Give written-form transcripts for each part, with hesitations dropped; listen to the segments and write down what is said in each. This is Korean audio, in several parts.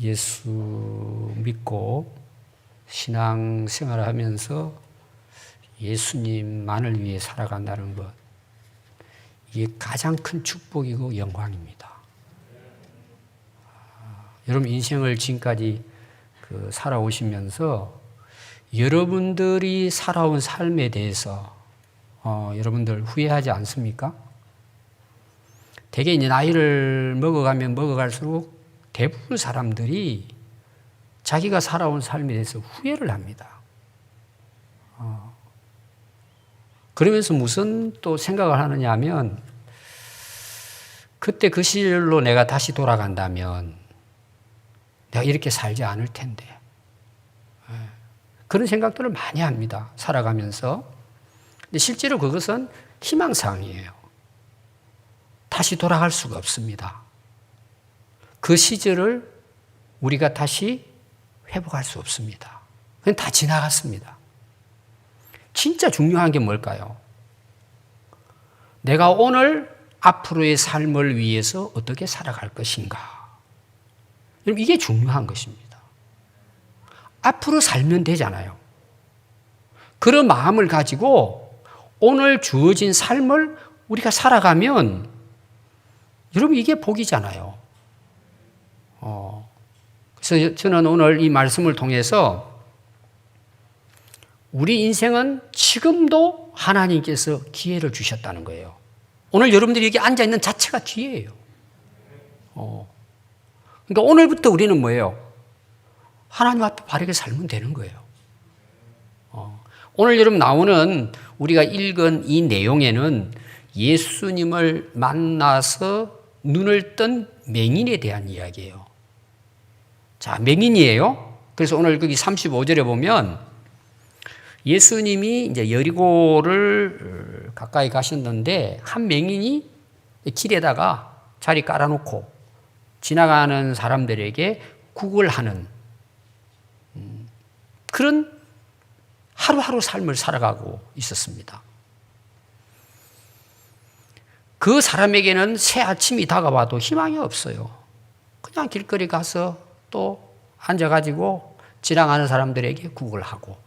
예수 믿고 신앙생활을 하면서 예수님만을 위해 살아간다는 것, 이게 가장 큰 축복이고 영광입니다. 여러분 인생을 지금까지 살아오시면서 여러분들이 살아온 삶에 대해서 여러분들 후회하지 않습니까? 대개 이제 나이를 먹어가면 먹어갈수록 대부분 사람들이 자기가 살아온 삶에 대해서 후회를 합니다. 그러면서 무슨 또 생각을 하느냐 하면, 그때 그 시절로 내가 다시 돌아간다면 내가 이렇게 살지 않을 텐데. 그런 생각들을 많이 합니다. 살아가면서. 근데 실제로 그것은 희망사항이에요. 다시 돌아갈 수가 없습니다. 그 시절을 우리가 다시 회복할 수 없습니다. 그건 다 지나갔습니다. 진짜 중요한 게 뭘까요? 내가 오늘 앞으로의 삶을 위해서 어떻게 살아갈 것인가? 여러분, 이게 중요한 것입니다. 앞으로 살면 되잖아요. 그런 마음을 가지고 오늘 주어진 삶을 우리가 살아가면 여러분 이게 복이잖아요. 그래서 저는 오늘 이 말씀을 통해서 우리 인생은 지금도 하나님께서 기회를 주셨다는 거예요. 오늘 여러분들이 여기 앉아있는 자체가 기회예요. 그러니까 오늘부터 우리는 뭐예요? 하나님 앞에 바르게 살면 되는 거예요. 오늘 여러분 나오는 우리가 읽은 이 내용에는 예수님을 만나서 눈을 뜬 맹인에 대한 이야기예요. 자, 맹인이에요. 그래서 오늘 거기 35절에 보면 예수님이 이제 여리고를 가까이 가셨는데 한 맹인이 길에다가 자리 깔아놓고 지나가는 사람들에게 구걸 하는 그런 하루하루 삶을 살아가고 있었습니다. 그 사람에게는 새 아침이 다가와도 희망이 없어요. 그냥 길거리 가서 또 앉아가지고 지나가는 사람들에게 구걸하고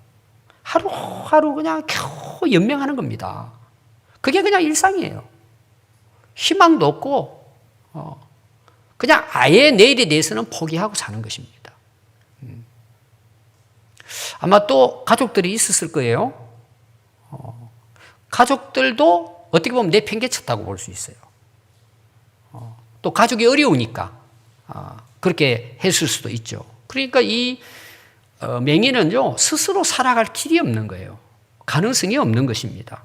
하루하루 그냥 겨우 연명하는 겁니다. 그게 그냥 일상이에요. 희망도 없고 그냥 아예 내일에 대해서는 포기하고 사는 것입니다. 아마 또 가족들이 있었을 거예요. 가족들도 어떻게 보면 내팽개쳤다고 볼 수 있어요. 또 가족이 어려우니까 그렇게 했을 수도 있죠. 그러니까 이 맹인은요 스스로 살아갈 길이 없는 거예요. 가능성이 없는 것입니다.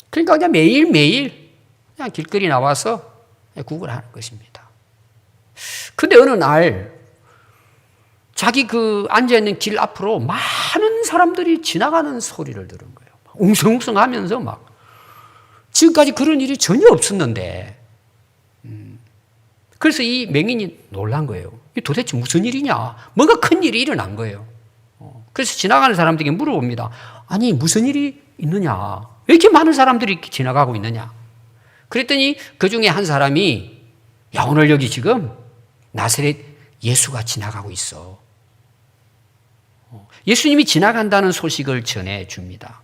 그러니까 그냥 매일매일 그냥 길거리 나와서 구걸하는 것입니다. 근데 어느 날 자기 그 앉아있는 길 앞으로 많은 사람들이 지나가는 소리를 들은 거예요. 웅성웅성 하면서 막 지금까지 그런 일이 전혀 없었는데 그래서 이 맹인이 놀란 거예요. 이게 도대체 무슨 일이냐? 뭔가 큰 일이 일어난 거예요. 그래서 지나가는 사람들에게 물어봅니다. 아니 무슨 일이 있느냐? 왜 이렇게 많은 사람들이 이렇게 지나가고 있느냐? 그랬더니 그 중에 한 사람이 야 오늘 여기 지금 나사렛 예수가 지나가고 있어. 예수님이 지나간다는 소식을 전해줍니다.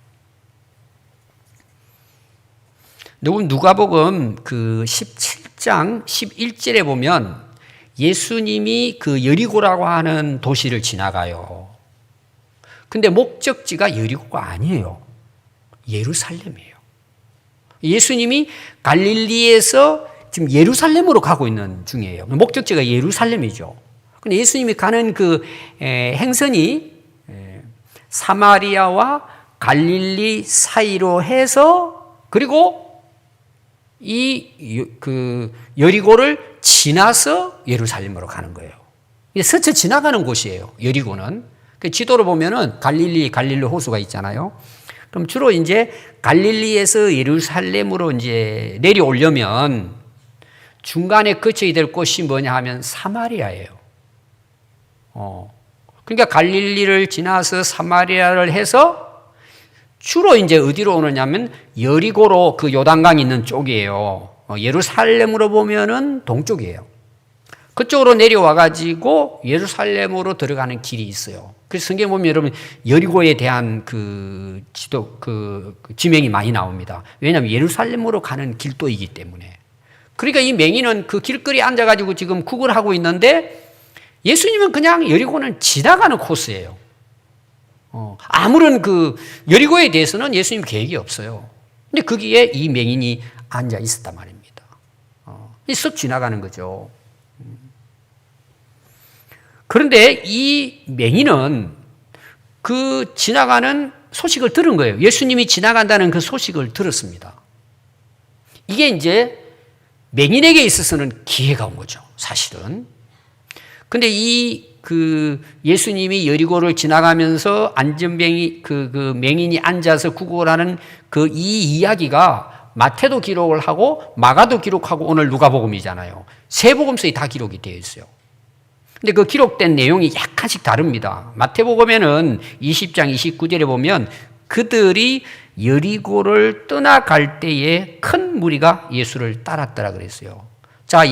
누가복음 그 17장 11절에 보면 예수님이 그 여리고라고 하는 도시를 지나가요. 근데 목적지가 여리고가 아니에요. 예루살렘이에요. 예수님이 갈릴리에서 지금 예루살렘으로 가고 있는 중이에요. 목적지가 예루살렘이죠. 근데 예수님이 가는 그 행선이 사마리아와 갈릴리 사이로 해서 그리고 그 여리고를 지나서 예루살렘으로 가는 거예요. 스쳐 지나가는 곳이에요. 여리고는. 지도로 보면은 갈릴리 호수가 있잖아요. 그럼 주로 이제 갈릴리에서 예루살렘으로 이제 내려오려면 중간에 거쳐야 될 곳이 뭐냐 하면 사마리아예요. 그러니까 갈릴리를 지나서 사마리아를 해서 주로 이제 어디로 오느냐면 여리고로 그 요단강 있는 쪽이에요. 예루살렘으로 보면은 동쪽이에요. 그쪽으로 내려와가지고 예루살렘으로 들어가는 길이 있어요. 그래서 성경 보면 여러분 여리고에 대한 그 지명이 많이 나옵니다. 왜냐하면 예루살렘으로 가는 길도이기 때문에. 그러니까 이 맹인은 그 길거리에 앉아가지고 지금 구걸하고 있는데 예수님은 그냥 여리고는 지나가는 코스예요. 아무런 그 여리고에 대해서는 예수님 계획이 없어요. 근데 거기에 이 맹인이 앉아 있었단 말입니다. 쓱 지나가는 거죠. 그런데 이 맹인은 그 지나가는 소식을 들은 거예요. 예수님이 지나간다는 그 소식을 들었습니다. 이게 이제 맹인에게 있어서는 기회가 온 거죠, 사실은. 근데 예수님이 여리고를 지나가면서 그 맹인이 앉아서 구걸하는 그 이 이야기가 마태도 기록을 하고 마가도 기록하고 오늘 누가복음이잖아요. 세 복음서에 다 기록이 되어 있어요. 근데 그 기록된 내용이 약간씩 다릅니다. 마태복음에는 20장 29절에 보면 그들이 여리고를 떠나갈 때에 큰 무리가 예수를 따랐더라 그랬어요. 자,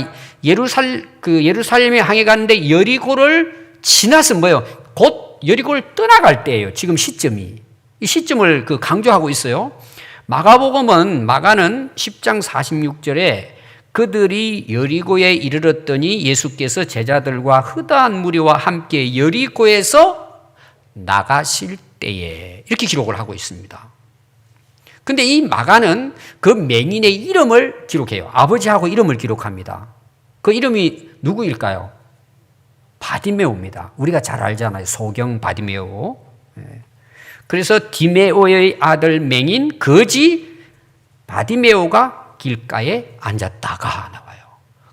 예루살렘에 향해 가는데 여리고를 지나서 뭐예요? 곧 여리고를 떠나갈 때예요. 지금 시점이. 이 시점을 강조하고 있어요. 마가는 10장 46절에 그들이 여리고에 이르렀더니 예수께서 제자들과 흐다한 무리와 함께 여리고에서 나가실 때에 이렇게 기록을 하고 있습니다. 근데 이 마가는 그 맹인의 이름을 기록해요. 아버지하고 이름을 기록합니다. 그 이름이 누구일까요? 바디메오입니다. 우리가 잘 알잖아요. 소경 바디메오. 그래서 디메오의 아들 맹인 거지 바디메오가 길가에 앉았다가 나와요.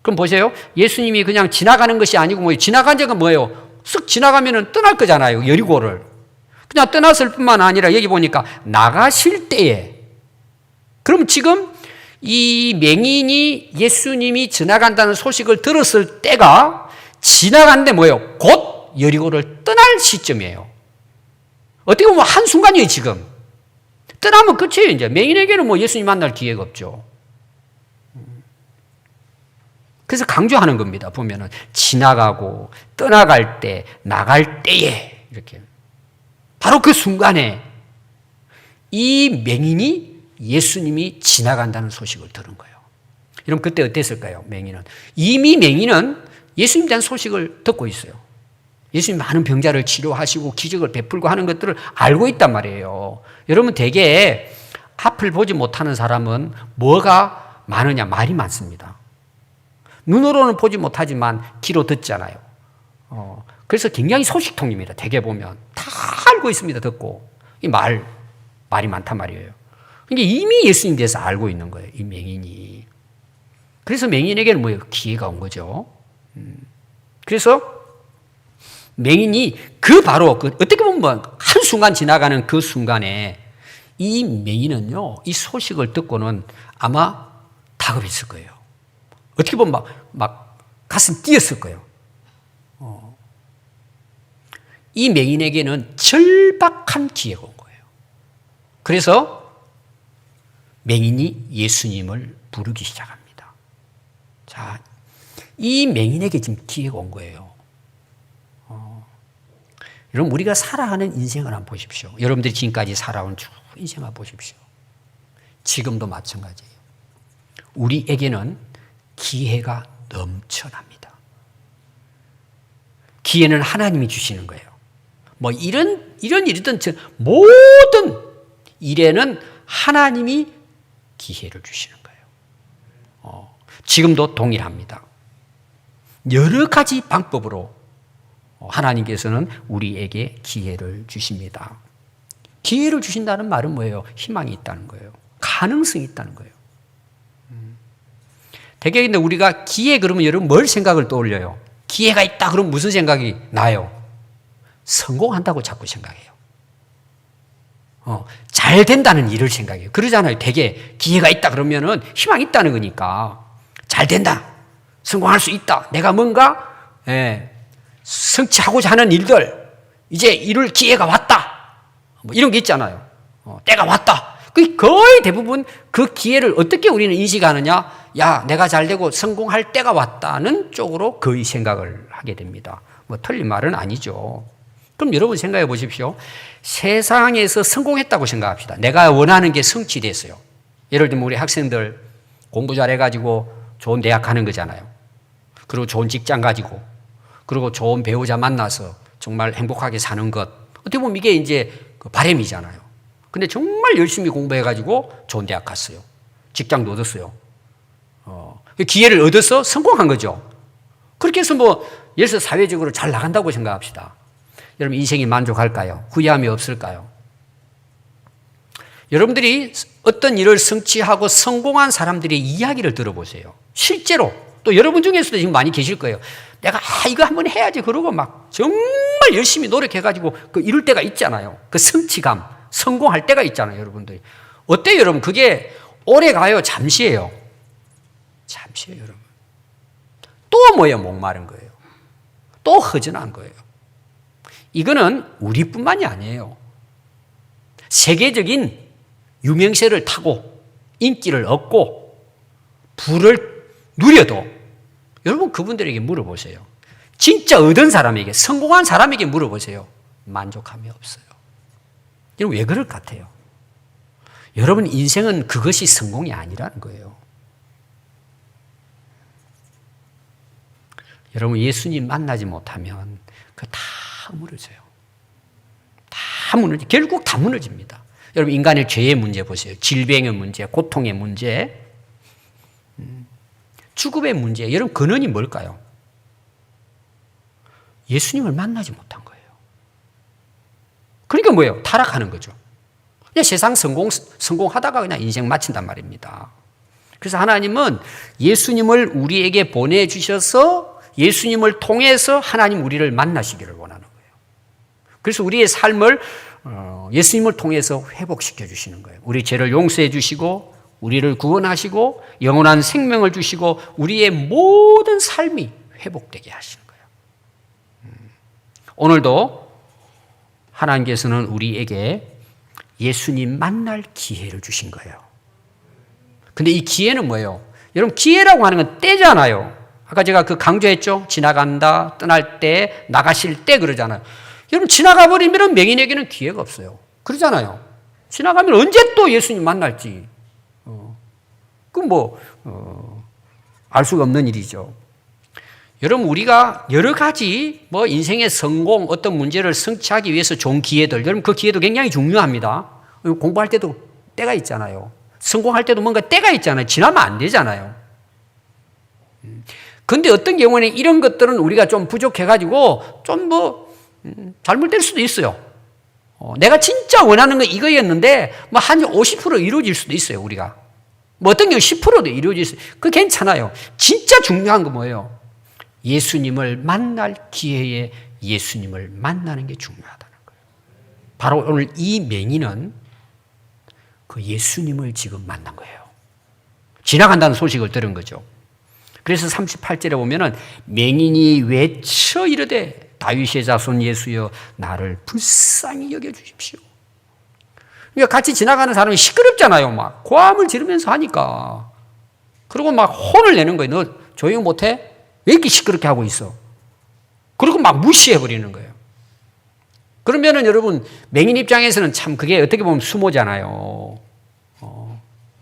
그럼 보세요. 예수님이 그냥 지나가는 것이 아니고 뭐예요? 지나간 적은 뭐예요? 쓱 지나가면은 떠날 거잖아요. 여리고를. 그냥 떠났을 뿐만 아니라 여기 보니까 나가실 때에. 그럼 지금 이 맹인이 예수님이 지나간다는 소식을 들었을 때가 지나간데 뭐예요? 곧 여리고를 떠날 시점이에요. 어떻게 보면 한순간이에요, 지금. 떠나면 끝이에요, 이제. 맹인에게는 뭐 예수님 만날 기회가 없죠. 그래서 강조하는 겁니다. 보면은 지나가고 떠나갈 때, 나갈 때에 이렇게 바로 그 순간에 이 맹인이 예수님이 지나간다는 소식을 들은 거예요. 여러분 그때 어땠을까요? 이미 맹인은 예수님에 대한 소식을 듣고 있어요. 예수님 많은 병자를 치료하시고 기적을 베풀고 하는 것들을 알고 있단 말이에요. 여러분 대개 앞을 보지 못하는 사람은 뭐가 많으냐? 말이 많습니다. 눈으로는 보지 못하지만 귀로 듣잖아요. 그래서 굉장히 소식통입니다. 대개 보면 다 알고 있습니다. 듣고 말이 많단 말이에요. 그러니까 이미 예수님에 대해서 알고 있는 거예요. 이 맹인이. 그래서 맹인에게는 뭐예요? 기회가 온 거죠. 그래서 맹인이 바로 어떻게 보면 한순간 지나가는 그 순간에 이 맹인은요, 이 소식을 듣고는 아마 다급했을 거예요. 어떻게 보면 막 가슴 뛰었을 거예요. 이 맹인에게는 절박한 기회가 온 거예요. 그래서 맹인이 예수님을 부르기 시작합니다. 자, 이 맹인에게 지금 기회가 온 거예요. 여러분, 우리가 살아가는 인생을 한번 보십시오. 여러분들이 지금까지 살아온 쭉 인생을 한번 보십시오. 지금도 마찬가지예요. 우리에게는 기회가 넘쳐납니다. 기회는 하나님이 주시는 거예요. 뭐 이런 일이든 모든 일에는 하나님이 기회를 주시는 거예요. 지금도 동일합니다. 여러 가지 방법으로 하나님께서는 우리에게 기회를 주십니다. 기회를 주신다는 말은 뭐예요? 희망이 있다는 거예요. 가능성이 있다는 거예요. 대개 근데 우리가 기회 그러면 여러분 뭘 생각을 떠올려요? 기회가 있다 그러면 무슨 생각이 나요? 성공한다고 자꾸 생각해요. 잘 된다는 일을 생각해요. 그러잖아요. 대개 기회가 있다 그러면은 희망이 있다는 거니까 잘 된다. 성공할 수 있다. 내가 뭔가 성취하고자 하는 일들 이제 이룰 기회가 왔다. 뭐 이런 게 있잖아요. 때가 왔다. 거의 대부분 그 기회를 어떻게 우리는 인식하느냐? 야, 내가 잘 되고 성공할 때가 왔다는 쪽으로 거의 생각을 하게 됩니다. 뭐 틀린 말은 아니죠. 그럼 여러분 생각해 보십시오. 세상에서 성공했다고 생각합시다. 내가 원하는 게 성취됐어요. 예를 들면 우리 학생들 공부 잘해가지고 좋은 대학 가는 거잖아요. 그리고 좋은 직장 가지고, 그리고 좋은 배우자 만나서 정말 행복하게 사는 것. 어떻게 보면 이게 이제 바람이잖아요. 근데 정말 열심히 공부해가지고 좋은 대학 갔어요. 직장도 얻었어요. 기회를 얻어서 성공한 거죠. 그렇게 해서 뭐, 예를 들어서 사회적으로 잘 나간다고 생각합시다. 여러분, 인생이 만족할까요? 후회함이 없을까요? 여러분들이 어떤 일을 성취하고 성공한 사람들의 이야기를 들어보세요. 실제로. 또 여러분 중에서도 지금 많이 계실 거예요. 내가, 이거 한번 해야지. 그러고 막 정말 열심히 노력해가지고 이룰 때가 있잖아요. 그 성취감, 성공할 때가 있잖아요, 여러분들이. 어때요, 여러분? 그게 오래 가요? 잠시예요? 잠시예요, 여러분. 또 뭐예요? 목마른 거예요. 또 허전한 거예요. 이거는 우리뿐만이 아니에요. 세계적인 유명세를 타고 인기를 얻고 부를 누려도 여러분 그분들에게 물어보세요. 진짜 얻은 사람에게, 성공한 사람에게 물어보세요. 만족함이 없어요. 여러분 왜 그럴 것 같아요? 여러분 인생은 그것이 성공이 아니라는 거예요. 여러분 예수님 만나지 못하면 그거 다 무너져요. 다 무너져. 결국 다 무너집니다. 여러분 인간의 죄의 문제 보세요. 질병의 문제, 고통의 문제, 죽음의 문제. 여러분 근원이 뭘까요? 예수님을 만나지 못한 거예요. 그러니까 뭐예요? 타락하는 거죠. 그냥 세상 성공하다가 그냥 인생 마친단 말입니다. 그래서 하나님은 예수님을 우리에게 보내주셔서 예수님을 통해서 하나님 우리를 만나시기를 원하는 거예요. 그래서 우리의 삶을 예수님을 통해서 회복시켜 주시는 거예요. 우리 죄를 용서해 주시고 우리를 구원하시고 영원한 생명을 주시고 우리의 모든 삶이 회복되게 하시는 거예요. 오늘도 하나님께서는 우리에게 예수님 만날 기회를 주신 거예요. 근데 이 기회는 뭐예요? 여러분 기회라고 하는 건 때잖아요. 아까 제가 그 강조했죠? 지나간다, 떠날 때, 나가실 때 그러잖아요. 여러분 지나가 버리면 맹인에게는 기회가 없어요. 그러잖아요. 지나가면 언제 또 예수님 만날지. 그건 알 수가 없는 일이죠. 여러분 우리가 여러 가지 인생의 성공, 어떤 문제를 성취하기 위해서 좋은 기회들, 여러분 그 기회도 굉장히 중요합니다. 공부할 때도 때가 있잖아요. 성공할 때도 뭔가 때가 있잖아요. 지나면 안 되잖아요. 근데 어떤 경우에는 이런 것들은 우리가 좀 부족해가지고 좀 잘못될 수도 있어요. 내가 진짜 원하는 건 이거였는데 한 50% 이루어질 수도 있어요, 우리가. 어떤 경우 10%도 이루어질 수 있어요. 그거 괜찮아요. 진짜 중요한 건 뭐예요? 예수님을 만날 기회에 예수님을 만나는 게 중요하다는 거예요. 바로 오늘 이 맹인은 그 예수님을 지금 만난 거예요. 지나간다는 소식을 들은 거죠. 그래서 38절에 보면은 맹인이 외쳐 이르되 다윗의 자손 예수여 나를 불쌍히 여겨주십시오. 그러니까 같이 지나가는 사람이 시끄럽잖아요. 막 고함을 지르면서 하니까. 그리고 막 혼을 내는 거예요. 너 조용 못해? 왜 이렇게 시끄럽게 하고 있어? 그리고 막 무시해버리는 거예요. 그러면은 여러분 맹인 입장에서는 참 그게 어떻게 보면 수모잖아요.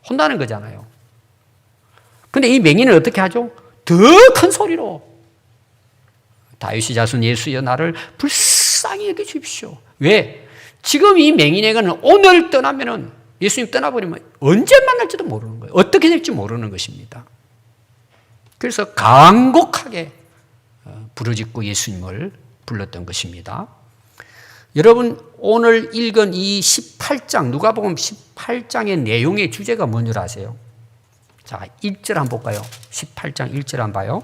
혼나는 거잖아요. 근데 이 맹인은 어떻게 하죠? 더 큰 소리로 다윗의 자손 예수여 나를 불쌍히 여겨 주십시오. 왜? 지금 이 맹인에게는 오늘 떠나면은 예수님 떠나버리면 언제 만날지도 모르는 거예요. 어떻게 될지 모르는 것입니다. 그래서 간곡하게 부르짖고 예수님을 불렀던 것입니다. 여러분 오늘 읽은 이 18장 누가복음 18장의 내용의 주제가 뭔 줄 아세요? 자, 1절 한번 볼까요? 18장 1절 한번 봐요.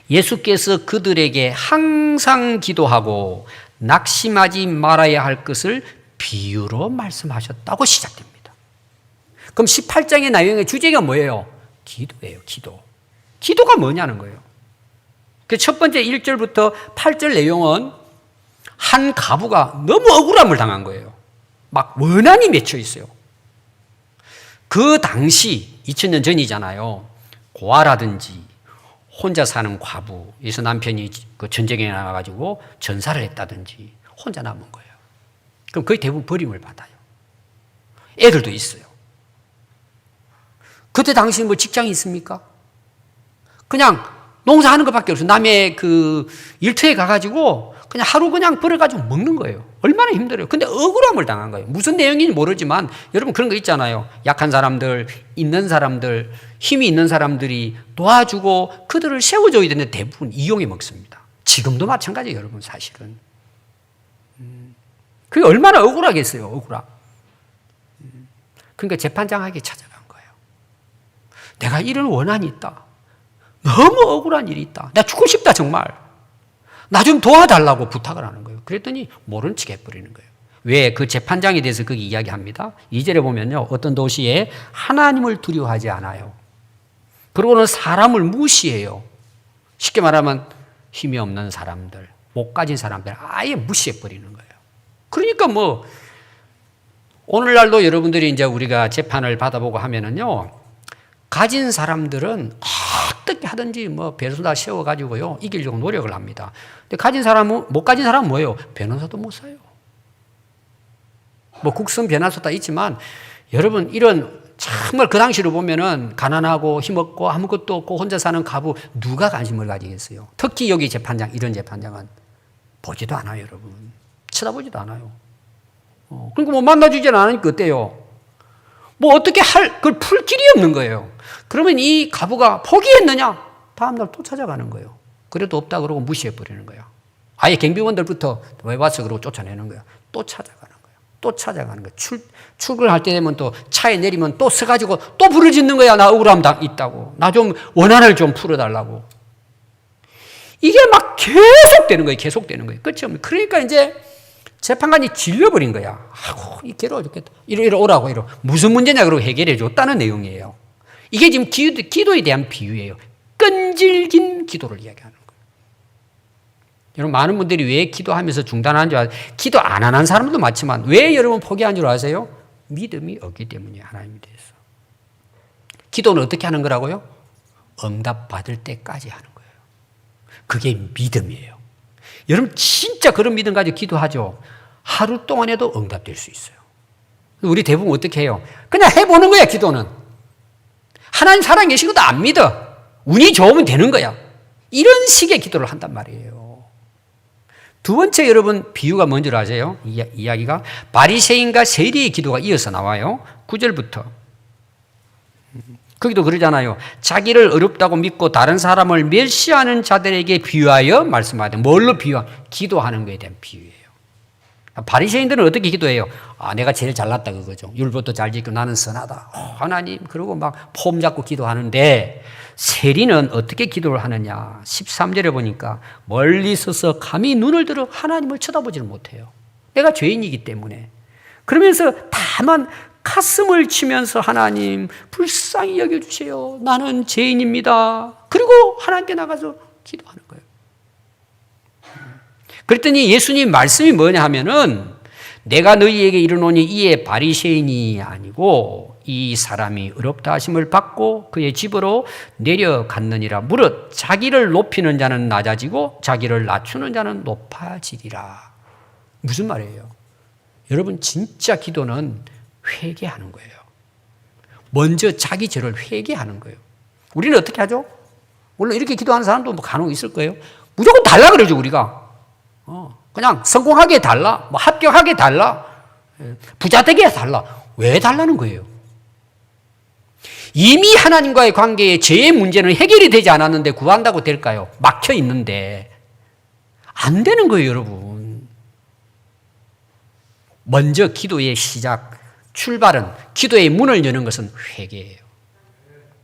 예수께서 그들에게 항상 기도하고 낙심하지 말아야 할 것을 비유로 말씀하셨다고 시작됩니다. 그럼 18장의 내용의 주제가 뭐예요? 기도예요, 기도. 기도가 뭐냐는 거예요. 그 첫 번째 1절부터 8절 내용은 한 가부가 너무 억울함을 당한 거예요. 막 원한이 맺혀 있어요. 그 당시 2000년 전이잖아요. 고아라든지 혼자 사는 과부, 그래서 남편이 그 전쟁에 나가가지고 전사를 했다든지 혼자 남은 거예요. 그럼 거의 대부분 버림을 받아요. 애들도 있어요. 그때 당시 뭐 직장이 있습니까? 그냥 농사하는 것밖에 없어요. 남의 그 일터에 가가지고 그냥 하루 그냥 벌어가지고 먹는 거예요. 얼마나 힘들어요. 근데 억울함을 당한 거예요. 무슨 내용인지 모르지만 여러분 그런 거 있잖아요. 약한 사람들, 있는 사람들, 힘이 있는 사람들이 도와주고 그들을 세워줘야 되는데 대부분 이용해 먹습니다. 지금도 마찬가지예요, 여러분 사실은. 그게 얼마나 억울하겠어요, 억울함. 그러니까 재판장에게 찾아간 거예요. 내가 이런 원한이 있다. 너무 억울한 일이 있다. 나 죽고 싶다 정말. 나 좀 도와달라고 부탁을 하는 거예요. 그랬더니 모른 척 해버리는 거예요. 왜? 그 재판장에 대해서 거기 이야기합니다. 2절에 보면요. 어떤 도시에 하나님을 두려워하지 않아요. 그러고는 사람을 무시해요. 쉽게 말하면 힘이 없는 사람들, 못 가진 사람들 아예 무시해버리는 거예요. 그러니까 뭐 오늘날도 여러분들이 이제 우리가 재판을 받아보고 하면은요. 가진 사람들은 어떻게 하든지 뭐 변호사 세워가지고요. 이기려고 노력을 합니다. 근데 가진 사람은, 못 가진 사람은 뭐예요? 변호사도 못 사요. 뭐 국선 변호사 다 있지만 여러분 이런 정말 그 당시로 보면은 가난하고 힘없고 아무것도 없고 혼자 사는 가부 누가 관심을 가지겠어요? 특히 여기 재판장, 이런 재판장은 보지도 않아요, 여러분. 쳐다보지도 않아요. 그러니까 뭐 만나주지는 않으니까 어때요? 뭐 어떻게 그걸 풀 길이 없는 거예요. 그러면 이 가부가 포기했느냐? 다음날 또 찾아가는 거예요. 그래도 없다 그러고 무시해버리는 거야. 아예 경비원들부터 왜 왔어? 그러고 쫓아내는 거야. 또 찾아가는 거야. 또 찾아가는 거야. 출근할 때 되면 또 차에 내리면 또 서가지고 또 부르짖는 거야. 나 억울함 있다고. 나 좀 원한을 좀 풀어달라고. 이게 막 계속되는 거예요. 계속되는 거예요. 끝이 없는. 그러니까 이제 재판관이 질려버린 거야. 아이고, 이 괴로워 죽겠다. 이러 오라고, 이러. 무슨 문제냐, 그러고 해결해 줬다는 내용이에요. 이게 지금 기도에 대한 비유예요. 끈질긴 기도를 이야기하는 거예요. 여러분, 많은 분들이 왜 기도하면서 중단하는 줄 아세요? 기도 안 하는 사람도 많지만 왜 여러분 포기한 줄 아세요? 믿음이 없기 때문이에요, 하나님에 대해서. 기도는 어떻게 하는 거라고요? 응답받을 때까지 하는 거예요. 그게 믿음이에요. 여러분 진짜 그런 믿음 가지고 기도하죠. 하루 동안에도 응답될 수 있어요. 우리 대부분 어떻게 해요? 그냥 해보는 거야, 기도는. 하나님 살아계신 것도 안 믿어. 운이 좋으면 되는 거야. 이런 식의 기도를 한단 말이에요. 두 번째 여러분 비유가 뭔지 아세요? 이야기가 바리새인과 세리의 기도가 이어서 나와요. 9절부터. 거기도 그러잖아요. 자기를 어렵다고 믿고 다른 사람을 멸시하는 자들에게 비유하여 말씀하되 뭘로 비유하? 기도하는 것에 대한 비유예요. 바리새인들은 어떻게 기도해요? 내가 제일 잘났다 그거죠. 율법도 잘 지키고 나는 선하다. 하나님, 그러고 막 폼 잡고 기도하는데 세리는 어떻게 기도를 하느냐? 13절에 보니까 멀리 서서 감히 눈을 들어 하나님을 쳐다보지를 못해요. 내가 죄인이기 때문에. 그러면서 다만 가슴을 치면서 하나님 불쌍히 여겨주세요. 나는 죄인입니다. 그리고 하나님께 나가서 기도하는 거예요. 그랬더니 예수님 말씀이 뭐냐 하면은 내가 너희에게 이르노니 이에 바리새인이 아니고 이 사람이 의롭다 하심을 받고 그의 집으로 내려갔느니라. 무릇 자기를 높이는 자는 낮아지고 자기를 낮추는 자는 높아지리라. 무슨 말이에요? 여러분 진짜 기도는 회개하는 거예요. 먼저 자기 죄를 회개하는 거예요. 우리는 어떻게 하죠? 물론 이렇게 기도하는 사람도 뭐 간혹 있을 거예요. 무조건 달라 그러죠, 우리가. 그냥 성공하게 달라, 뭐 합격하게 달라, 부자 되게 달라. 왜 달라는 거예요? 이미 하나님과의 관계에 죄의 문제는 해결이 되지 않았는데 구한다고 될까요? 막혀 있는데. 안 되는 거예요, 여러분. 먼저 기도의 시작, 출발은, 기도의 문을 여는 것은 회개예요.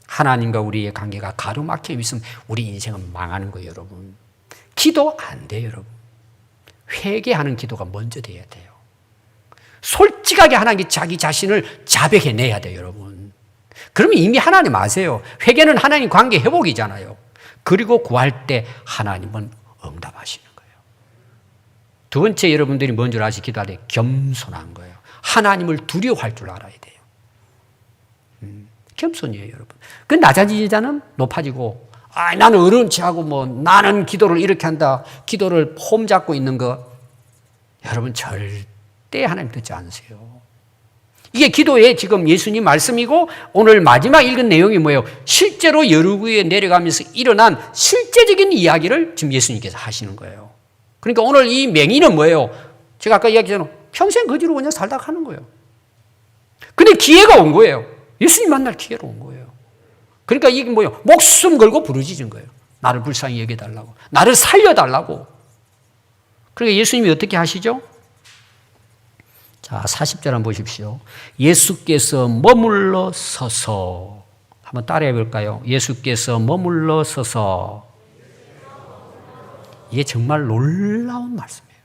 하나님과 우리의 관계가 가로막혀 있으면 우리 인생은 망하는 거예요, 여러분. 기도 안 돼요, 여러분. 회개하는 기도가 먼저 돼야 돼요. 솔직하게 하나님께 자기 자신을 자백해내야 돼요, 여러분. 그러면 이미 하나님 아세요. 회개는 하나님 관계 회복이잖아요. 그리고 구할 때 하나님은 응답하시는 거예요. 두 번째 여러분들이 뭔 줄 아시 기도할 때 겸손한 거예요. 하나님을 두려워할 줄 알아야 돼요. 겸손이에요, 여러분. 그 낮아지는 자는 높아지고, 나는 어려운 체하고 나는 기도를 이렇게 한다. 기도를 폼 잡고 있는 거. 여러분, 절대 하나님 듣지 않으세요. 이게 기도의 지금 예수님 말씀이고, 오늘 마지막 읽은 내용이 뭐예요? 실제로 여리고에 내려가면서 일어난 실제적인 이야기를 지금 예수님께서 하시는 거예요. 그러니까 오늘 이 맹인은 뭐예요? 제가 아까 이야기했잖아요. 평생 거지로 그냥 살다 가는 거예요. 근데 기회가 온 거예요. 예수님 만날 기회로 온 거예요. 그러니까 이게 뭐예요? 목숨 걸고 부르짖은 거예요. 나를 불쌍히 여겨달라고. 나를 살려달라고. 그러니까 예수님이 어떻게 하시죠? 자, 40절 한번 보십시오. 예수께서 머물러 서서. 한번 따라해 볼까요? 예수께서 머물러 서서. 이게 정말 놀라운 말씀이에요.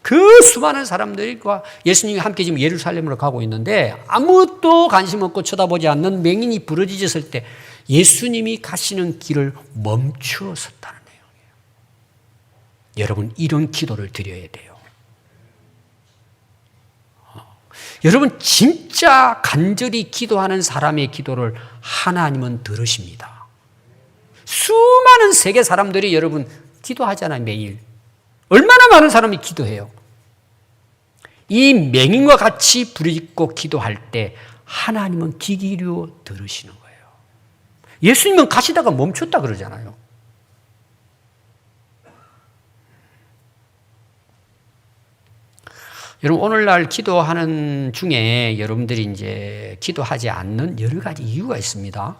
그 수많은 사람들과 예수님이 함께 지금 예루살렘으로 가고 있는데 아무것도 관심 없고 쳐다보지 않는 맹인이 부르짖었을 때 예수님이 가시는 길을 멈추어 섰다는 내용이에요. 여러분, 이런 기도를 드려야 돼요. 여러분, 진짜 간절히 기도하는 사람의 기도를 하나님은 들으십니다. 수많은 세계 사람들이 여러분 기도하잖아요, 매일. 얼마나 많은 사람이 기도해요. 이 맹인과 같이 부르짖고 기도할 때 하나님은 귀 기울여 들으시는 거예요. 예수님은 가시다가 멈췄다 그러잖아요. 여러분, 오늘날 기도하는 중에 여러분들이 이제 기도하지 않는 여러 가지 이유가 있습니다.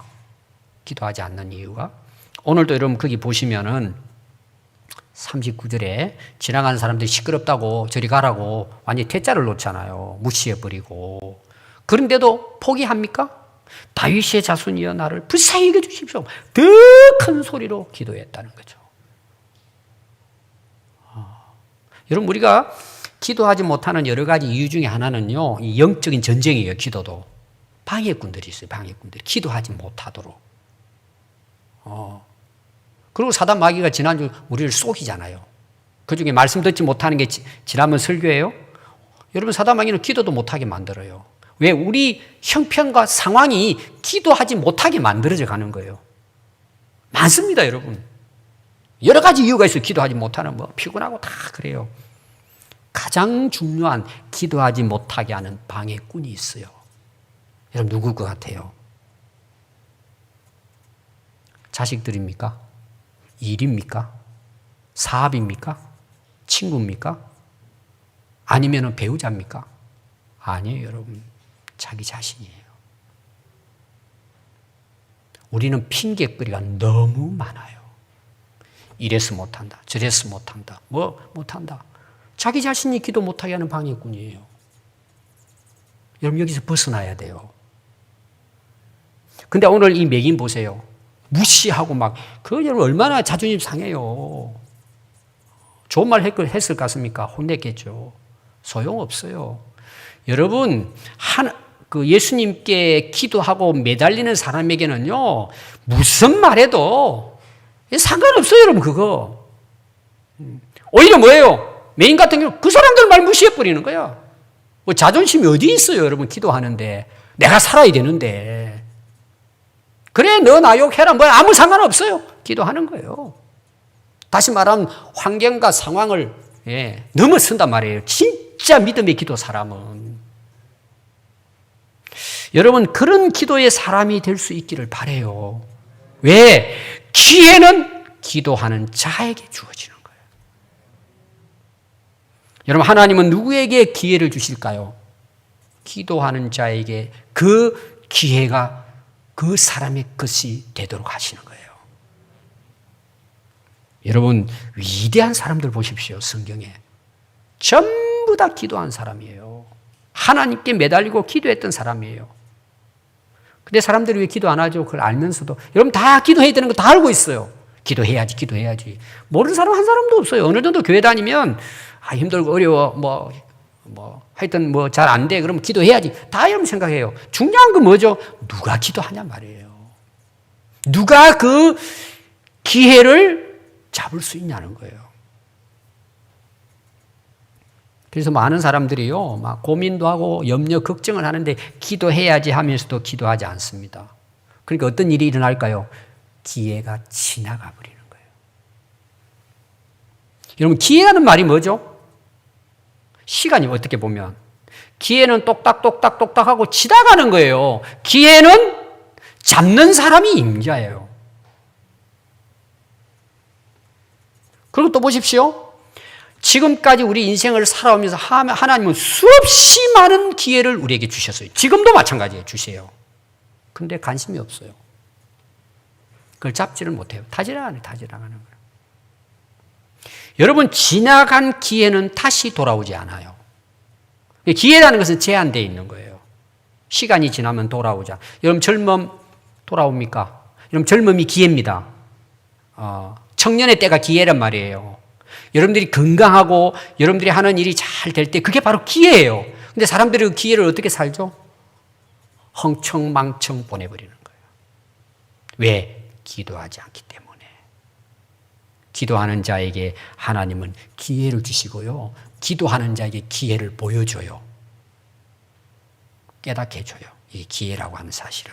기도하지 않는 이유가. 오늘도 여러분 거기 보시면은 39절에 지나가는 사람들이 시끄럽다고 저리 가라고 완전히 퇴짜를 놓잖아요. 무시해버리고. 그런데도 포기합니까? 다윗의 자손이여 나를 불쌍히 여겨주십시오. 더 큰 소리로 기도했다는 거죠. 여러분, 우리가 기도하지 못하는 여러 가지 이유 중에 하나는요, 이 영적인 전쟁이에요. 기도도. 방해꾼들이 있어요. 방해꾼들이. 기도하지 못하도록. 그리고 사단 마귀가 지난주 우리를 속이잖아요. 그중에 말씀 듣지 못하는 게 지난번 설교예요. 여러분, 사단 마귀는 기도도 못하게 만들어요. 왜? 우리 형편과 상황이 기도하지 못하게 만들어져 가는 거예요. 많습니다, 여러분. 여러 가지 이유가 있어요. 기도하지 못하는 피곤하고 다 그래요. 가장 중요한 기도하지 못하게 하는 방해꾼이 있어요. 여러분, 누굴 것 같아요? 자식들입니까? 일입니까? 사업입니까? 친구입니까? 아니면 배우자입니까? 아니에요, 여러분. 자기 자신이에요. 우리는 핑계거리가 너무 많아요. 이래서 못한다. 저래서 못한다. 못한다. 자기 자신이 기도 못하게 하는 방해꾼이에요. 여러분, 여기서 벗어나야 돼요. 근데 오늘 이 맹인 보세요. 무시하고 여러분 얼마나 자존심 상해요. 좋은 말 했을 것 같습니까? 혼냈겠죠. 소용없어요. 여러분, 예수님께 기도하고 매달리는 사람에게는요, 무슨 말해도 상관없어요, 여러분, 그거. 오히려 뭐예요? 맹인 같은 경우 그 사람들 말 무시해버리는 거야. 자존심이 어디 있어요, 여러분, 기도하는데. 내가 살아야 되는데. 그래, 너 나 욕해라. 아무 상관없어요. 기도하는 거예요. 다시 말하면 환경과 상황을 넘어선단 말이에요. 진짜 믿음의 기도 사람은. 여러분, 그런 기도의 사람이 될 수 있기를 바라요. 왜? 기회는 기도하는 자에게 주어지는 거예요. 여러분, 하나님은 누구에게 기회를 주실까요? 기도하는 자에게 그 기회가 그 사람의 것이 되도록 하시는 거예요. 여러분, 위대한 사람들 보십시오. 성경에. 전부 다 기도한 사람이에요. 하나님께 매달리고 기도했던 사람이에요. 근데 사람들이 왜 기도 안 하죠? 그걸 알면서도. 여러분, 다 기도해야 되는 거 다 알고 있어요. 기도해야지. 모르는 사람 한 사람도 없어요. 어느 정도 교회 다니면 힘들고 어려워. 하여튼 잘 안 돼. 그러면 기도해야지. 다 여러분 생각해요. 중요한 건 뭐죠? 누가 기도하냐 말이에요. 누가 그 기회를 잡을 수 있냐는 거예요. 그래서 많은 사람들이요, 막 고민도 하고 염려, 걱정을 하는데 기도해야지 하면서도 기도하지 않습니다. 그러니까 어떤 일이 일어날까요? 기회가 지나가 버리는 거예요. 여러분, 기회라는 말이 뭐죠? 시간이 어떻게 보면 기회는 똑딱똑딱똑딱 하고 지나가는 거예요. 기회는 잡는 사람이 임자예요. 그리고 또 보십시오. 지금까지 우리 인생을 살아오면서 하나님은 수없이 많은 기회를 우리에게 주셨어요. 지금도 마찬가지예요. 주세요. 근데 관심이 없어요. 그걸 잡지를 못해요. 다 지나가는 거예요. 여러분, 지나간 기회는 다시 돌아오지 않아요. 기회라는 것은 제한되어 있는 거예요. 시간이 지나면 돌아오자. 여러분, 젊음 돌아옵니까? 여러분, 젊음이 기회입니다. 청년의 때가 기회란 말이에요. 여러분들이 건강하고 여러분들이 하는 일이 잘 될 때 그게 바로 기회예요. 근데 사람들이 그 기회를 어떻게 살죠? 흥청망청 보내버리는 거예요. 왜? 기도하지 않기 때문에. 기도하는 자에게 하나님은 기회를 주시고요. 기도하는 자에게 기회를 보여줘요. 깨닫게 해줘요. 이 기회라고 하는 사실을.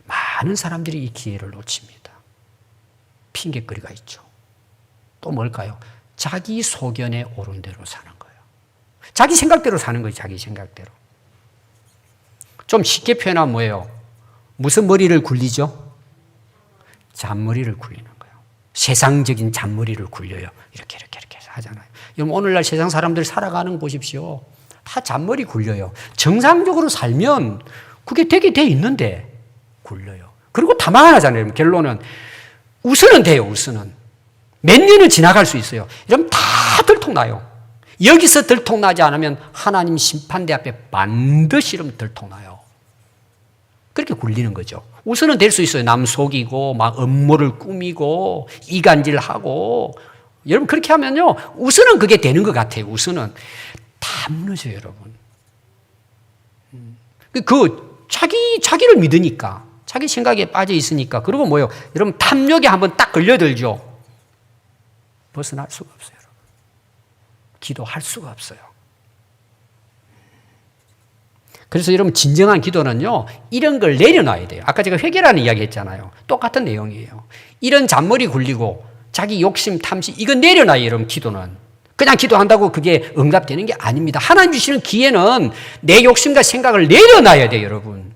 많은 사람들이 이 기회를 놓칩니다. 핑계거리가 있죠. 또 뭘까요? 자기 소견에 오른 대로 사는 거예요. 자기 생각대로 사는 거예요. 자기 생각대로. 좀 쉽게 표현하면 뭐예요? 무슨 머리를 굴리죠? 잔머리를 굴리는 거예요. 세상적인 잔머리를 굴려요. 이렇게 하잖아요. 여러분, 오늘날 세상 사람들 살아가는 거 보십시오. 다 잔머리 굴려요. 정상적으로 살면 그게 되게 돼 있는데 굴려요. 그리고 다 망하잖아요. 결론은 우선은 돼요. 우선은 몇 년은 지나갈 수 있어요. 이러면 다 들통나요. 여기서 들통나지 않으면 하나님 심판대 앞에 반드시 이러면 들통나요. 그렇게 굴리는 거죠. 우선은 될 수 있어요. 남 속이고 막 음모를 꾸미고 이간질하고. 여러분, 그렇게 하면요, 우선은 그게 되는 것 같아요. 우선은 다 무너져요, 여러분. 자기를 믿으니까, 자기 생각에 빠져 있으니까. 그리고 뭐예요? 여러분, 탐욕에 한번 딱 걸려들죠. 벗어날 수가 없어요, 여러분. 기도할 수가 없어요. 그래서 여러분, 진정한 기도는요, 이런 걸 내려놔야 돼요. 아까 제가 회개라는 이야기 했잖아요. 똑같은 내용이에요. 이런 잔머리 굴리고 자기 욕심, 탐심, 이거 내려놔요, 여러분, 기도는. 그냥 기도한다고 그게 응답되는 게 아닙니다. 하나님 주시는 기회는 내 욕심과 생각을 내려놔야 돼요, 여러분.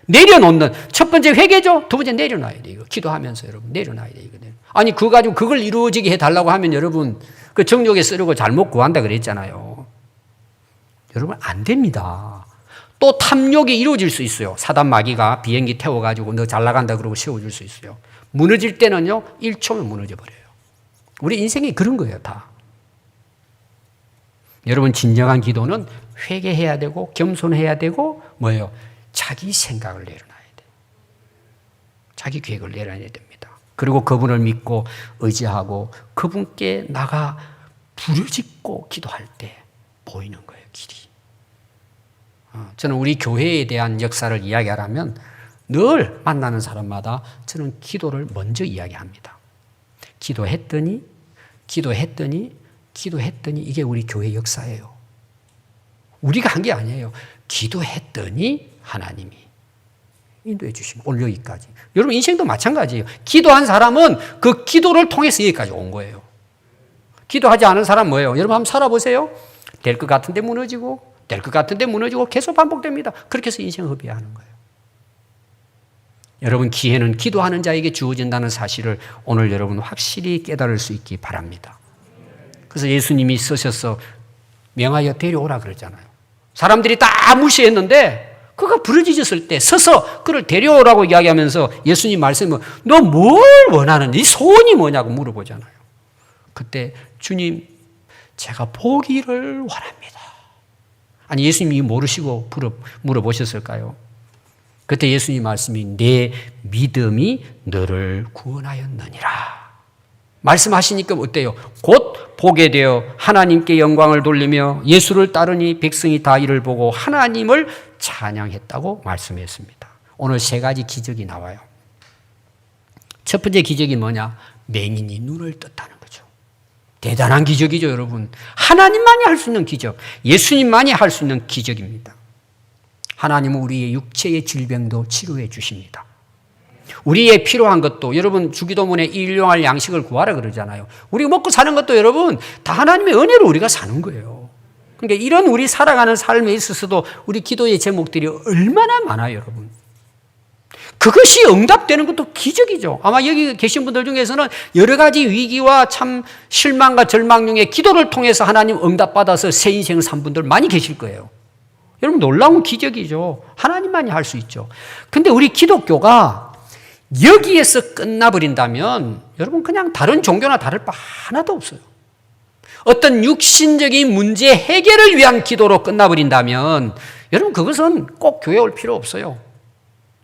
내려놓는, 첫 번째 회개죠? 두 번째 내려놔야 돼요. 이거 기도하면서 여러분, 내려놔야 돼요. 이거. 아니, 그거 가지고 그걸 이루어지게 해달라고 하면 여러분, 그 정욕에 쓰려고 잘못 구한다 그랬잖아요. 여러분, 안 됩니다. 또 탐욕이 이루어질 수 있어요. 사단 마귀가 비행기 태워가지고 너 잘 나간다 그러고 세워줄 수 있어요. 무너질 때는요, 1초면 무너져 버려요. 우리 인생이 그런 거예요, 다. 여러분, 진정한 기도는 회개해야 되고 겸손해야 되고 뭐예요? 자기 생각을 내려놔야 돼요. 자기 계획을 내려놔야 됩니다. 그리고 그분을 믿고 의지하고 그분께 나가 부르짖고 기도할 때 보이는 거예요, 길이. 저는 우리 교회에 대한 역사를 이야기하라면 늘 만나는 사람마다 저는 기도를 먼저 이야기합니다. 기도했더니 이게 우리 교회 역사예요. 우리가 한 게 아니에요. 기도했더니 하나님이 인도해 주시면 올 여기까지. 여러분, 인생도 마찬가지예요. 기도한 사람은 그 기도를 통해서 여기까지 온 거예요. 기도하지 않은 사람 뭐예요? 여러분, 한번 살아보세요. 될 것 같은데 무너지고 될 것 같은데 무너지고 계속 반복됩니다. 그렇게 해서 인생 허비하는 거예요. 여러분, 기회는 기도하는 자에게 주어진다는 사실을 오늘 여러분 확실히 깨달을 수 있기 바랍니다. 그래서 예수님이 쓰셔서 명하여 데려오라 그러잖아요. 사람들이 다 무시했는데 그가 부르짖었을 때 서서 그를 데려오라고 이야기하면서 예수님 말씀은 너 뭘 원하는, 네 소원이 뭐냐고 물어보잖아요. 그때 주님, 제가 보기를 원합니다. 아니, 예수님이 모르시고 물어보셨을까요? 그때 예수님 말씀이 내 믿음이 너를 구원하였느니라. 말씀하시니까 어때요? 곧 보게 되어 하나님께 영광을 돌리며 예수를 따르니 백성이 다 이를 보고 하나님을 찬양했다고 말씀했습니다. 오늘 세 가지 기적이 나와요. 첫 번째 기적이 뭐냐? 맹인이 눈을 떴다는 거죠. 대단한 기적이죠, 여러분. 하나님만이 할 수 있는 기적, 예수님만이 할 수 있는 기적입니다. 하나님은 우리의 육체의 질병도 치료해 주십니다. 우리의 필요한 것도, 여러분 주기도문에 일용할 양식을 구하라 그러잖아요. 우리가 먹고 사는 것도 여러분 다 하나님의 은혜로 우리가 사는 거예요. 그러니까 이런 우리 살아가는 삶에 있어서도 우리 기도의 제목들이 얼마나 많아요, 여러분. 그것이 응답되는 것도 기적이죠. 아마 여기 계신 분들 중에서는 여러 가지 위기와 참 실망과 절망 중에 기도를 통해서 하나님 응답받아서 새 인생을 산 분들 많이 계실 거예요. 여러분 놀라운 기적이죠. 하나님만이 할 수 있죠. 근데 우리 기독교가 여기에서 끝나버린다면 여러분 그냥 다른 종교나 다를 바 하나도 없어요. 어떤 육신적인 문제 해결을 위한 기도로 끝나버린다면 여러분 그것은 꼭 교회 올 필요 없어요.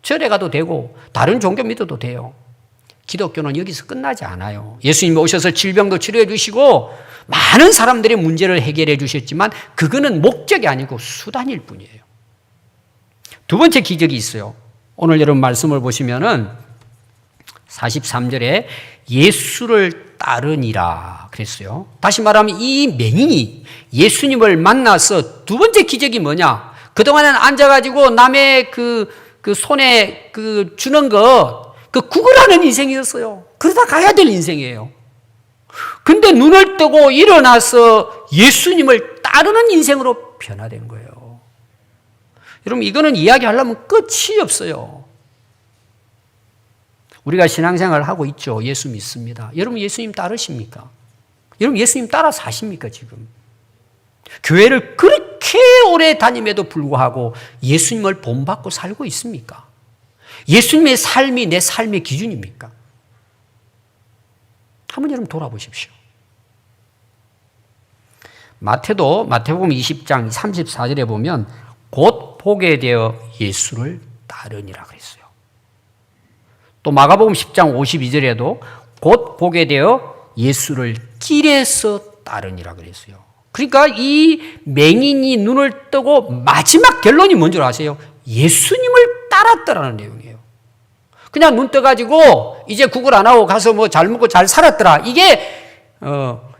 절에 가도 되고 다른 종교 믿어도 돼요. 기독교는 여기서 끝나지 않아요. 예수님이 오셔서 질병도 치료해 주시고 많은 사람들의 문제를 해결해 주셨지만 그거는 목적이 아니고 수단일 뿐이에요. 두 번째 기적이 있어요. 오늘 여러분 말씀을 보시면은 43절에 예수를 따르니라 그랬어요. 다시 말하면 이 맹인이 예수님을 만나서 두 번째 기적이 뭐냐? 그동안은 앉아가지고 남의 그 손에 주는 그 구걸하는 인생이었어요. 그러다 가야 될 인생이에요. 근데 눈을 뜨고 일어나서 예수님을 따르는 인생으로 변화된 거예요. 여러분 이거는 이야기하려면 끝이 없어요. 우리가 신앙생활을 하고 있죠. 예수 믿습니다. 여러분 예수님 따르십니까? 여러분 예수님 따라 사십니까 지금? 교회를 그렇게 오래 다님에도 불구하고 예수님을 본받고 살고 있습니까? 예수님의 삶이 내 삶의 기준입니까? 한번 여러분 돌아보십시오. 마태복음 20장 34절에 보면 곧 보게 되어 예수를 따르니라 그랬어요. 또 마가복음 10장 52절에도 곧 보게 되어 예수를 길에서 따르니라 그랬어요. 그러니까 이 맹인이 눈을 뜨고 마지막 결론이 뭔지 아세요? 예수님을 따랐더라는 내용이에요. 그냥 눈 떠가지고 이제 구걸 안 하고 가서 뭐 잘 먹고 잘 살았더라. 이게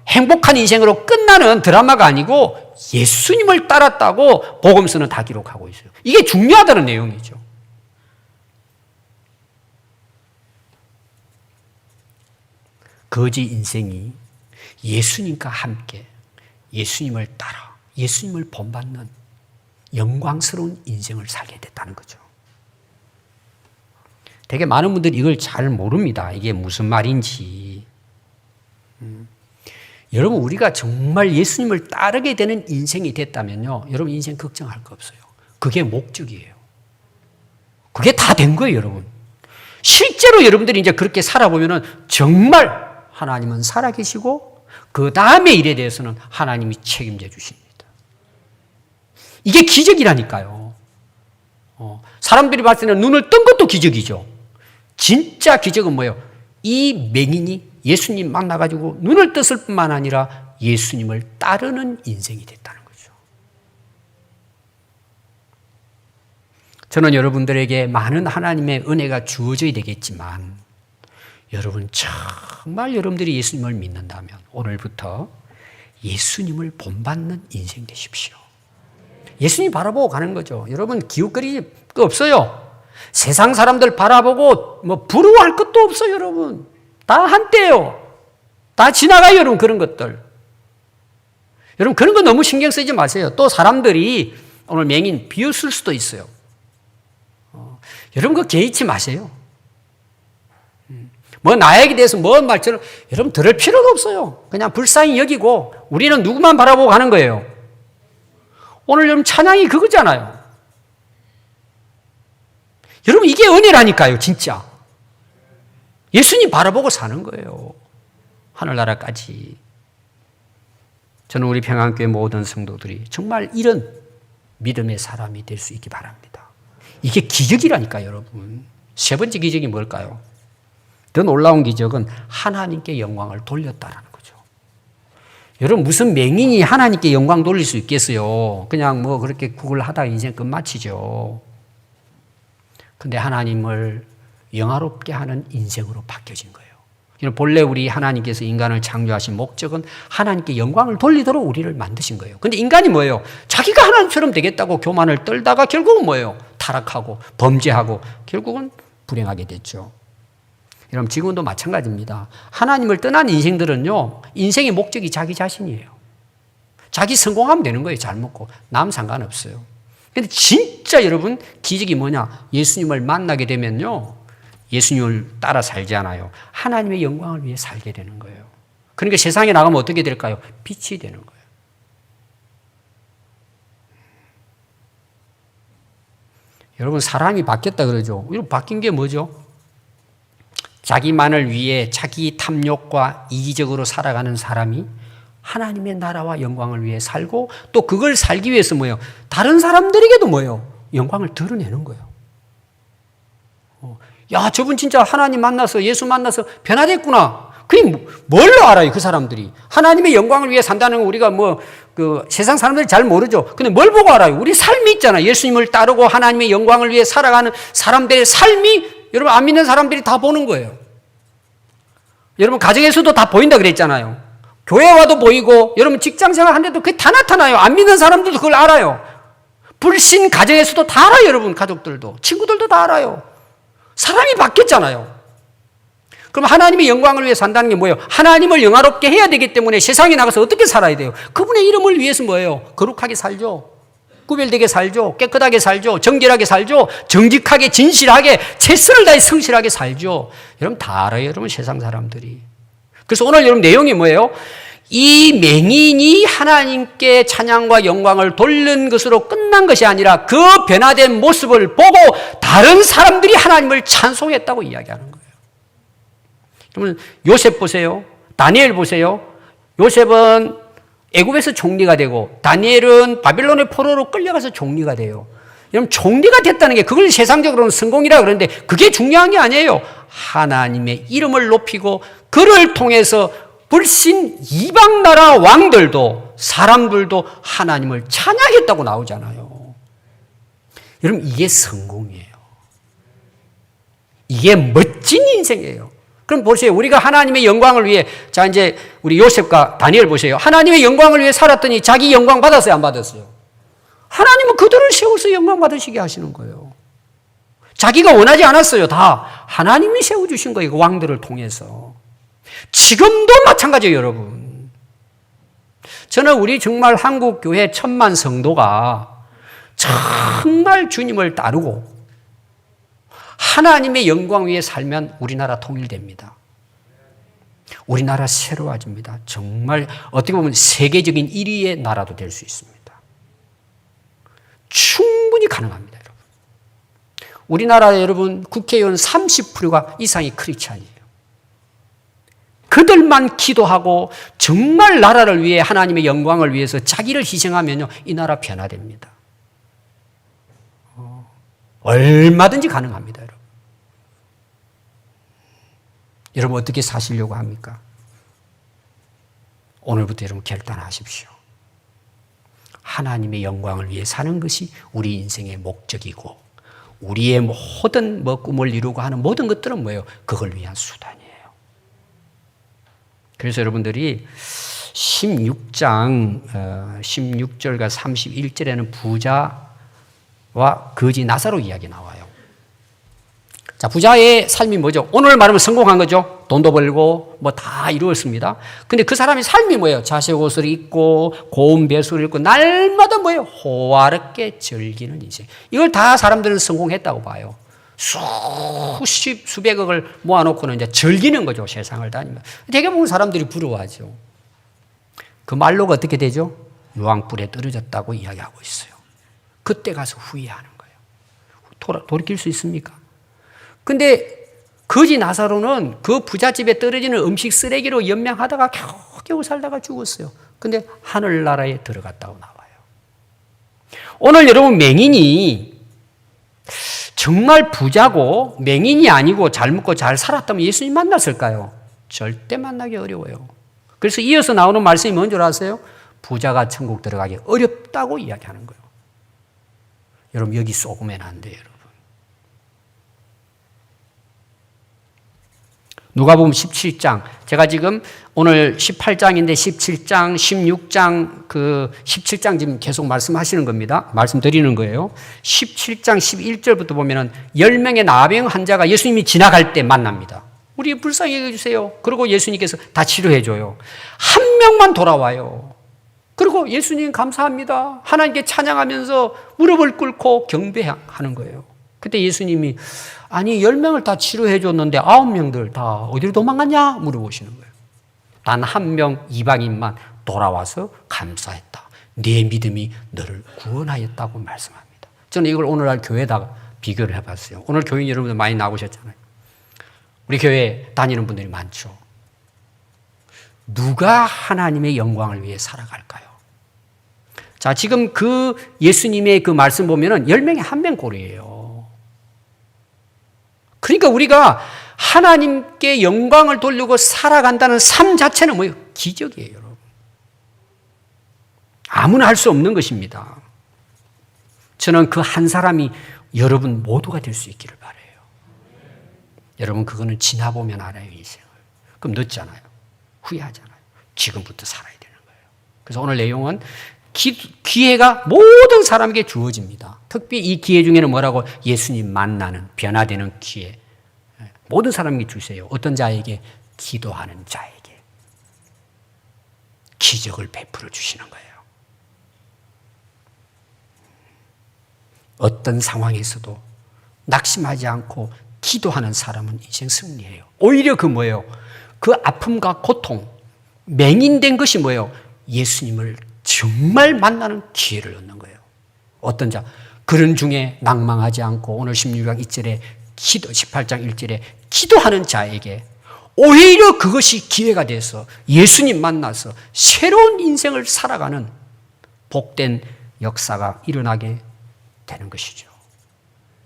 행복한 인생으로 끝나는 드라마가 아니고 예수님을 따랐다고 복음서는 다 기록하고 있어요. 이게 중요하다는 내용이죠. 거지 인생이 예수님과 함께 예수님을 따라 예수님을 본받는 영광스러운 인생을 살게 됐다는 거죠. 되게 많은 분들이 이걸 잘 모릅니다. 이게 무슨 말인지. 여러분 우리가 정말 예수님을 따르게 되는 인생이 됐다면요. 여러분 인생 걱정할 거 없어요. 그게 목적이에요. 그게 다 된 거예요, 여러분. 실제로 여러분들이 이제 그렇게 살아보면은 정말 하나님은 살아계시고 그 다음의 일에 대해서는 하나님이 책임져 주십니다. 이게 기적이라니까요. 사람들이 봤을 때는 눈을 뜬 것도 기적이죠. 진짜 기적은 뭐예요? 이 맹인이 예수님 만나가지고 눈을 떴을 뿐만 아니라 예수님을 따르는 인생이 됐다는 거죠. 저는 여러분들에게 많은 하나님의 은혜가 주어져야 되겠지만 여러분 정말 여러분들이 예수님을 믿는다면 오늘부터 예수님을 본받는 인생 되십시오. 예수님 바라보고 가는 거죠. 여러분 기웃거릴 거 없어요. 세상 사람들 바라보고 뭐 부러워할 것도 없어요, 여러분. 다 한때예요. 다 지나가요, 여러분 그런 것들. 여러분 그런 거 너무 신경 쓰지 마세요. 또 사람들이 오늘 맹인 비웃을 수도 있어요. 여러분 그거 개의치 마세요. 뭐 나에게 대해서 뭔 말처럼 여러분 들을 필요도 없어요. 그냥 불쌍히 여기고 우리는 누구만 바라보고 가는 거예요. 오늘 여러분 찬양이 그거잖아요. 여러분 이게 은혜라니까요, 진짜. 예수님 바라보고 사는 거예요. 하늘나라까지. 저는 우리 평안교회 모든 성도들이 정말 이런 믿음의 사람이 될 수 있기 바랍니다. 이게 기적이라니까요, 여러분. 세 번째 기적이 뭘까요? 더 놀라운 기적은 하나님께 영광을 돌렸다라는 거죠. 여러분 무슨 맹인이 하나님께 영광 돌릴 수 있겠어요? 그냥 뭐 그렇게 구걸하다가 인생 끝마치죠. 근데 하나님을 영화롭게 하는 인생으로 바뀌어진 거예요. 본래 우리 하나님께서 인간을 창조하신 목적은 하나님께 영광을 돌리도록 우리를 만드신 거예요. 근데 인간이 뭐예요? 자기가 하나님처럼 되겠다고 교만을 떨다가 결국은 뭐예요? 타락하고 범죄하고 결국은 불행하게 됐죠. 여러분 지금도 마찬가지입니다. 하나님을 떠난 인생들은요. 인생의 목적이 자기 자신이에요. 자기 성공하면 되는 거예요. 잘 먹고. 남 상관없어요. 근데 진짜 여러분 기적이 뭐냐? 예수님을 만나게 되면요. 예수님을 따라 살지 않아요. 하나님의 영광을 위해 살게 되는 거예요. 그러니까 세상에 나가면 어떻게 될까요? 빛이 되는 거예요. 여러분 사람이 바뀌었다 그러죠. 이거 바뀐 게 뭐죠? 자기만을 위해 자기 탐욕과 이기적으로 살아가는 사람이 하나님의 나라와 영광을 위해 살고 또 그걸 살기 위해서 뭐예요? 다른 사람들에게도 뭐예요? 영광을 드러내는 거예요. 야, 저분 진짜 하나님 만나서 예수 만나서 변화됐구나. 그게 뭘로 알아요, 그 사람들이? 하나님의 영광을 위해 산다는 거 우리가 세상 사람들이 잘 모르죠. 근데 뭘 보고 알아요? 우리 삶이 있잖아요. 예수님을 따르고 하나님의 영광을 위해 살아가는 사람들의 삶이 여러분 안 믿는 사람들이 다 보는 거예요. 여러분 가정에서도 다 보인다 그랬잖아요. 교회 와도 보이고 여러분 직장생활 하는데도 그게 다 나타나요. 안 믿는 사람들도 그걸 알아요. 불신 가정에서도 다 알아요. 여러분 가족들도 친구들도 다 알아요. 사람이 바뀌었잖아요. 그럼 하나님의 영광을 위해 산다는 게 뭐예요? 하나님을 영화롭게 해야 되기 때문에 세상에 나가서 어떻게 살아야 돼요? 그분의 이름을 위해서 뭐예요? 거룩하게 살죠. 구별되게 살죠. 깨끗하게 살죠. 정결하게 살죠. 정직하게 진실하게 최선을 다해 성실하게 살죠. 여러분 다 알아요. 여러분 세상 사람들이. 그래서 오늘 여러분 내용이 뭐예요? 이 맹인이 하나님께 찬양과 영광을 돌린 것으로 끝난 것이 아니라 그 변화된 모습을 보고 다른 사람들이 하나님을 찬송했다고 이야기하는 거예요. 그러면 요셉 보세요. 다니엘 보세요. 요셉은 애굽에서 총리가 되고 다니엘은 바빌론의 포로로 끌려가서 총리가 돼요. 여러분 총리가 됐다는 게 그걸 세상적으로는 성공이라 그러는데 그게 중요한 게 아니에요. 하나님의 이름을 높이고 그를 통해서 불신 이방 나라 왕들도 사람들도 하나님을 찬양했다고 나오잖아요. 여러분 이게 성공이에요. 이게 멋진 인생이에요. 그럼 보세요. 우리가 하나님의 영광을 위해 자 이제 우리 요셉과 다니엘 보세요. 하나님의 영광을 위해 살았더니 자기 영광 받았어요? 안 받았어요? 하나님은 그들을 세워서 영광 받으시게 하시는 거예요. 자기가 원하지 않았어요. 다 하나님이 세워주신 거예요. 왕들을 통해서. 지금도 마찬가지예요, 여러분. 저는 우리 정말 한국교회 1000만 성도가 정말 주님을 따르고 하나님의 영광 위에 살면 우리나라 통일됩니다. 우리나라 새로워집니다. 정말 어떻게 보면 세계적인 1위의 나라도 될 수 있습니다. 충분히 가능합니다, 여러분. 우리나라 여러분 국회의원 30%가 이상이 크리스찬이에요. 그들만 기도하고 정말 나라를 위해 하나님의 영광을 위해서 자기를 희생하면요, 이 나라 변화됩니다. 얼마든지 가능합니다, 여러분. 여러분 어떻게 사시려고 합니까? 오늘부터 여러분 결단하십시오. 하나님의 영광을 위해 사는 것이 우리 인생의 목적이고 우리의 모든 꿈을 이루고 하는 모든 것들은 뭐예요? 그걸 위한 수단이에요. 그래서 여러분들이 16장 16절과 31절에는 부자와 거지 나사로 이야기 나와요. 자, 부자의 삶이 뭐죠? 오늘 말하면 성공한 거죠. 돈도 벌고 뭐 다 이루었습니다. 근데 그 사람의 삶이 뭐예요? 자색 옷을 입고 고운 배수를 입고 날마다 뭐예요? 호화롭게 즐기는 인생. 이걸 다 사람들은 성공했다고 봐요. 수백억을 모아놓고는 이제 즐기는 거죠. 세상을 다니면. 되게 보면 사람들이 부러워하죠. 그 말로가 어떻게 되죠? 유황불에 떨어졌다고 이야기하고 있어요. 그때 가서 후회하는 거예요. 돌이킬 수 있습니까? 근데 거지 나사로는 그 부잣집에 떨어지는 음식 쓰레기로 연명하다가 겨우 살다가 죽었어요. 근데 하늘나라에 들어갔다고 나와요. 오늘 여러분 맹인이 정말 부자고 맹인이 아니고 잘 먹고 잘 살았다면 예수님 만났을까요? 절대 만나기 어려워요. 그래서 이어서 나오는 말씀이 뭔 줄 아세요? 부자가 천국 들어가기 어렵다고 이야기하는 거예요. 여러분 여기 쏘으면 안 돼요. 여러분. 누가복음 17장. 제가 지금 오늘 18장인데 17장, 16장, 17장 지금 계속 말씀하시는 겁니다. 말씀드리는 거예요. 17장 11절부터 보면은 10명의 나병 환자가 예수님이 지나갈 때 만납니다. 우리 불쌍히 여겨주세요. 그리고 예수님께서 다 치료해줘요. 한 명만 돌아와요. 그리고 예수님 감사합니다. 하나님께 찬양하면서 무릎을 꿇고 경배하는 거예요. 그때 예수님이 아니 10명을 다 치료해 줬는데 9명들 다 어디로 도망갔냐 물어보시는 거예요. 단 한 명 이방인만 돌아와서 감사했다. 네 믿음이 너를 구원하였다고 말씀합니다. 저는 이걸 오늘날 교회에다가 비교를 해봤어요. 오늘 교인 여러분들 많이 나오셨잖아요. 우리 교회 다니는 분들이 많죠. 누가 하나님의 영광을 위해 살아갈까요? 자, 지금 그 예수님의 그 말씀 보면은 10명에 1명 꼴이에요. 그러니까 우리가 하나님께 영광을 돌리고 살아간다는 삶 자체는 뭐예요? 기적이에요, 여러분. 아무나 할 수 없는 것입니다. 저는 그 한 사람이 여러분 모두가 될 수 있기를 바라요. 여러분 그거는 지나보면 알아요, 인생을. 그럼 늦잖아요. 후회하잖아요. 지금부터 살아야 되는 거예요. 그래서 오늘 내용은 기회가 모든 사람에게 주어집니다. 특히 이 기회 중에는 뭐라고? 예수님 만나는, 변화되는 기회. 모든 사람에게 주세요. 어떤 자에게? 기도하는 자에게. 기적을 베풀어 주시는 거예요. 어떤 상황에서도 낙심하지 않고 기도하는 사람은 인생 승리해요. 오히려 그 뭐예요? 그 아픔과 고통, 맹인된 것이 뭐예요? 예수님을 정말 만나는 기회를 얻는 거예요. 어떤 자? 그런 중에 낭망하지 않고 오늘 16장 1절에 18장 1절에 기도하는 자에게 오히려 그것이 기회가 돼서 예수님 만나서 새로운 인생을 살아가는 복된 역사가 일어나게 되는 것이죠.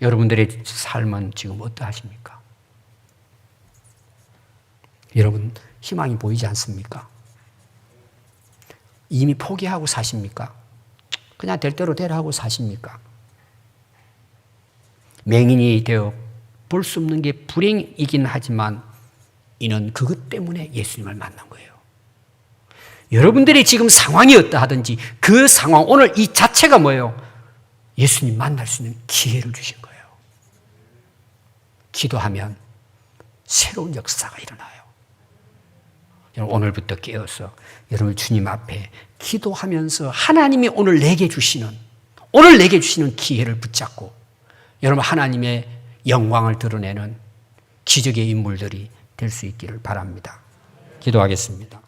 여러분들의 삶은 지금 어떠하십니까? 여러분 희망이 보이지 않습니까? 이미 포기하고 사십니까? 그냥 될 대로 되라 하고 사십니까? 맹인이 되어 볼 수 없는 게 불행이긴 하지만 이는 그것 때문에 예수님을 만난 거예요. 여러분들이 지금 상황이 어떠하든지 그 상황, 오늘 이 자체가 뭐예요? 예수님 만날 수 있는 기회를 주신 거예요. 기도하면 새로운 역사가 일어나요. 여러분 오늘부터 깨어서 여러분 주님 앞에 기도하면서 하나님이 오늘 내게 주시는 기회를 붙잡고 여러분 하나님의 영광을 드러내는 기적의 인물들이 될 수 있기를 바랍니다. 기도하겠습니다.